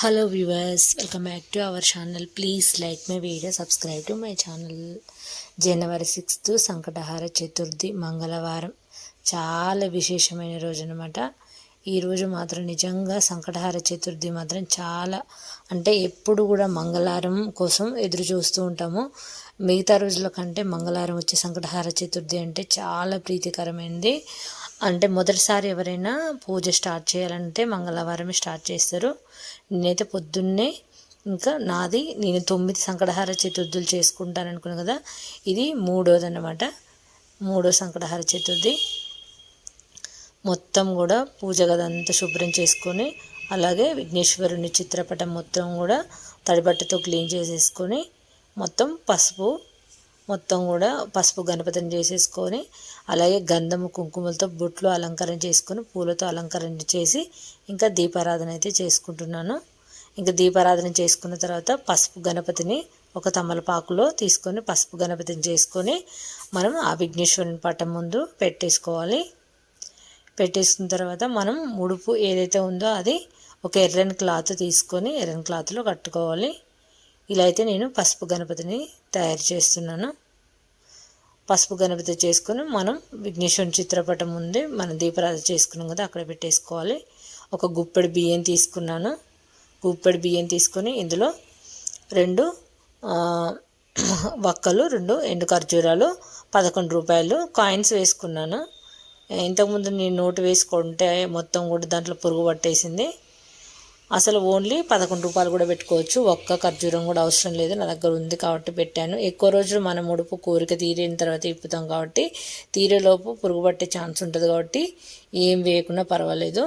Hello viewers, welcome back to our channel. Please like my video, subscribe to my channel. January 6th సంకటహార Chaturthi మంగళవారం చాలా విశేషమైన రోజు అనమాట. ఈరోజు మాత్రం నిజంగా సంకటహార చతుర్థి మాత్రం చాలా అంటే ఎప్పుడు కూడా మంగళవారం కోసం ఎదురు చూస్తూ ఉంటాము. మిగతా రోజుల కంటే మంగళవారం వచ్చే సంకటహార చతుర్థి అంటే చాలా ప్రీతికరమైనది. అంటే మొదటిసారి ఎవరైనా పూజ స్టార్ట్ చేయాలంటే మంగళవారమే స్టార్ట్ చేస్తారు. నేనైతే పొద్దున్నే నేను 9 సంకటహార చతుర్థులు చేసుకుంటాను అనుకున్నాను కదా, ఇది మూడోది అన్నమాట. మూడో సంకటహార చతుర్థి మొత్తం కూడా పూజ గదంతా శుభ్రం చేసుకొని, అలాగే విఘ్నేశ్వరుని చిత్రపటం మొత్తం కూడా తడిబట్టతో క్లీన్ చేసేసుకొని, పసుపు గణపతిని చేసేసుకొని, అలాగే గంధము కుంకుమలతో బొట్లు అలంకరణ చేసుకొని, పూలతో అలంకరణ చేసి ఇంకా దీపారాధన అయితే చేసుకుంటున్నాను. ఇంకా దీపారాధన చేసుకున్న తర్వాత పసుపు గణపతిని ఒక తమలపాకులో తీసుకొని పసుపు గణపతిని చేసుకొని మనం ఆ విఘ్నేశ్వరుని పటం ముందు పెట్టేసుకోవాలి. పెట్టేసుకున్న తర్వాత మనం ముడుపు ఏదైతే ఉందో అది ఒక ఎర్రని క్లాత్ తీసుకొని ఎర్రని క్లాత్లో కట్టుకోవాలి. ఇలా అయితే నేను పసుపు గణపతిని తయారు చేస్తున్నాను. పసుపు గణపతి చేసుకొని మనం విఘ్నేశ్వరుని చిత్రపటం ముందే మనం దీపారాధన చేసుకున్నాం కదా, అక్కడ పెట్టేసుకోవాలి. ఒక గుప్పెడు బియ్యం తీసుకున్నాను. గుప్పెడు బియ్యం తీసుకొని ఇందులో 2 వక్కలు, 2 ఎండు ఖర్జూరాలు, 11 రూపాయలు కాయిన్స్ వేసుకున్నాను. ఇంతకుముందు నేను నోటు వేసుకుంటే మొత్తం కూడా దాంట్లో పురుగు పట్టేసింది. అసలు ఓన్లీ 11 రూపాయలు కూడా పెట్టుకోవచ్చు. ఒక్క ఖర్జూరం కూడా అవసరం లేదు, నా దగ్గర ఉంది కాబట్టి పెట్టాను. ఎక్కువ రోజులు మన ముడుపు కోరిక తీరిన తర్వాత ఇప్పుతాం కాబట్టి తీరేలోపు పురుగు పట్టే ఛాన్స్ ఉంటుంది కాబట్టి ఏం వేయకుండా పర్వాలేదు.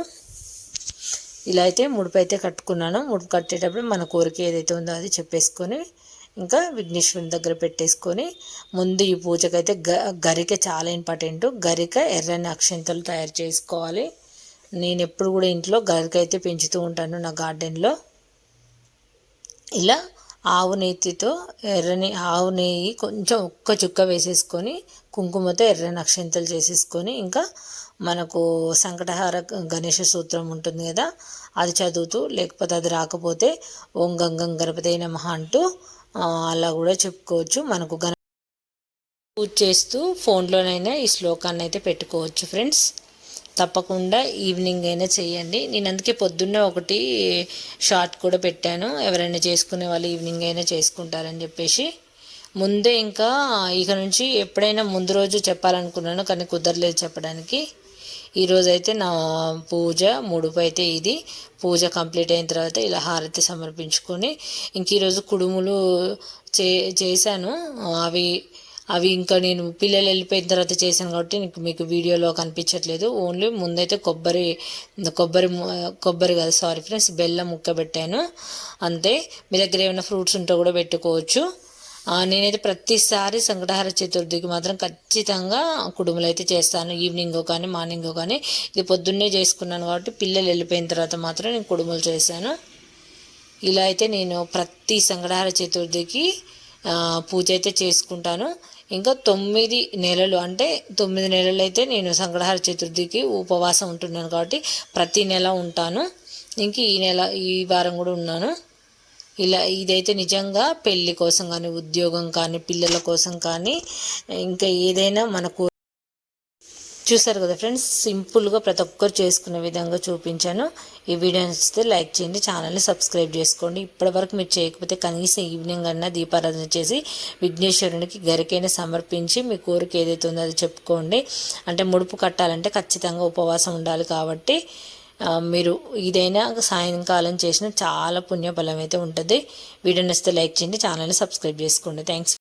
ఇలా అయితే ముడుపు అయితే కట్టుకున్నాను. ముడుపు కట్టేటప్పుడు మన కోరిక ఏదైతే ఉందో అది చెప్పేసుకొని ఇంకా విఘ్నేశ్వరుని దగ్గర పెట్టేసుకొని, ముందు ఈ పూజకైతే గరిక చాలా ఇంపార్టెంట్. గరిక ఎర్రని అక్షంతలు తయారు చేసుకోవాలి. నేను ఎప్పుడు కూడా ఇంట్లో గరిక అయితే పెంచుతూ ఉంటాను నా గార్డెన్లో. ఇలా ఆవు నెయ్యి కొంచెం ఒక్క చుక్క వేసేసుకొని కుంకుమతో ఎర్రని అక్షంతలు చేసేసుకొని, ఇంకా మనకు సంకటహార గణేష సూత్రం ఉంటుంది కదా, అది చదువుతూ, లేకపోతే అది రాకపోతే ఓం గంగం గణపతయ నమః అంటూ అలా కూడా చెప్పుకోవచ్చు. మనకు పూజ చేస్తూ ఫోన్లోనైనా ఈ శ్లోకాన్ని అయితే పెట్టుకోవచ్చు ఫ్రెండ్స్. తప్పకుండా ఈవినింగ్ అయినా చేయండి. నేను అందుకే పొద్దున్నే ఒకటి షార్ట్ కూడా పెట్టాను, ఎవరైనా చేసుకునే వాళ్ళు ఈవినింగ్ అయినా చేసుకుంటారని చెప్పేసి. ముందే ఇంకా ఇక నుంచి ఎప్పుడైనా ముందు రోజు చెప్పాలనుకున్నాను కానీ కుదరలేదు చెప్పడానికి. ఈరోజు అయితే నా పూజ ముడుపు అయితే ఇది. పూజ కంప్లీట్ అయిన తర్వాత ఇలా హారతి సమర్పించుకొని ఇంక ఈరోజు కుడుములు చేశాను. అవి ఇంకా నేను పిల్లలు వెళ్ళిపోయిన తర్వాత చేశాను కాబట్టి మీకు వీడియోలో కనిపించట్లేదు. ఓన్లీ ముందైతే కొబ్బరి కాదు, సారీ ఫ్రెండ్స్, బెల్లం ముక్క పెట్టాను అంతే. మీ దగ్గర ఏమైనా ఫ్రూట్స్ ఉంటే కూడా పెట్టుకోవచ్చు. నేనైతే ప్రతిసారి సంకటహార చతుర్థికి మాత్రం ఖచ్చితంగా కుడుములు అయితే చేస్తాను. ఈవినింగో కానీ మార్నింగో కానీ. ఇది పొద్దున్నే చేసుకున్నాను కాబట్టి పిల్లలు వెళ్ళిపోయిన తర్వాత మాత్రం నేను కుడుములు చేశాను. ఇలా అయితే నేను ప్రతి సంకటహార చతుర్థికి పూజ అయితే చేసుకుంటాను. ఇంకా 9 నెలలు అంటే 9 నెలలు అయితే నేను సంకటహార చతుర్థికి ఉపవాసం ఉంటున్నాను కాబట్టి ప్రతి నెల ఉంటాను. ఇంక ఈ వారం కూడా ఉన్నాను. ఇలా ఇదైతే నిజంగా పెళ్ళి కోసం కానీ, ఉద్యోగం కానీ, పిల్లల కోసం కానీ, ఇంకా ఏదైనా మనకు చూసారు కదా ఫ్రెండ్స్, సింపుల్గా ప్రతి ఒక్కరు చేసుకునే విధంగా చూపించాను. ఈ వీడియో నచ్చితే లైక్ చేయండి, ఛానల్ని సబ్స్క్రైబ్ చేసుకోండి. ఇప్పటివరకు మీరు చేయకపోతే కనీసం ఈవినింగ్ అన్నా దీపారాధన చేసి విఘ్నేశ్వరునికి గరికైనా సమర్పించి మీ కోరిక ఏదైతే ఉందో అది చెప్పుకోండి. అంటే ముడుపు కట్టాలంటే ఖచ్చితంగా ఉపవాసం ఉండాలి కాబట్టి మీరు ఇదైనా సాయంకాలం చేసిన చాలా పుణ్యఫలం అయితే ఉంటుంది. వీడియో నచ్చితే లైక్ చేయండి, ఛానల్ని సబ్స్క్రైబ్ చేసుకోండి. థ్యాంక్స్.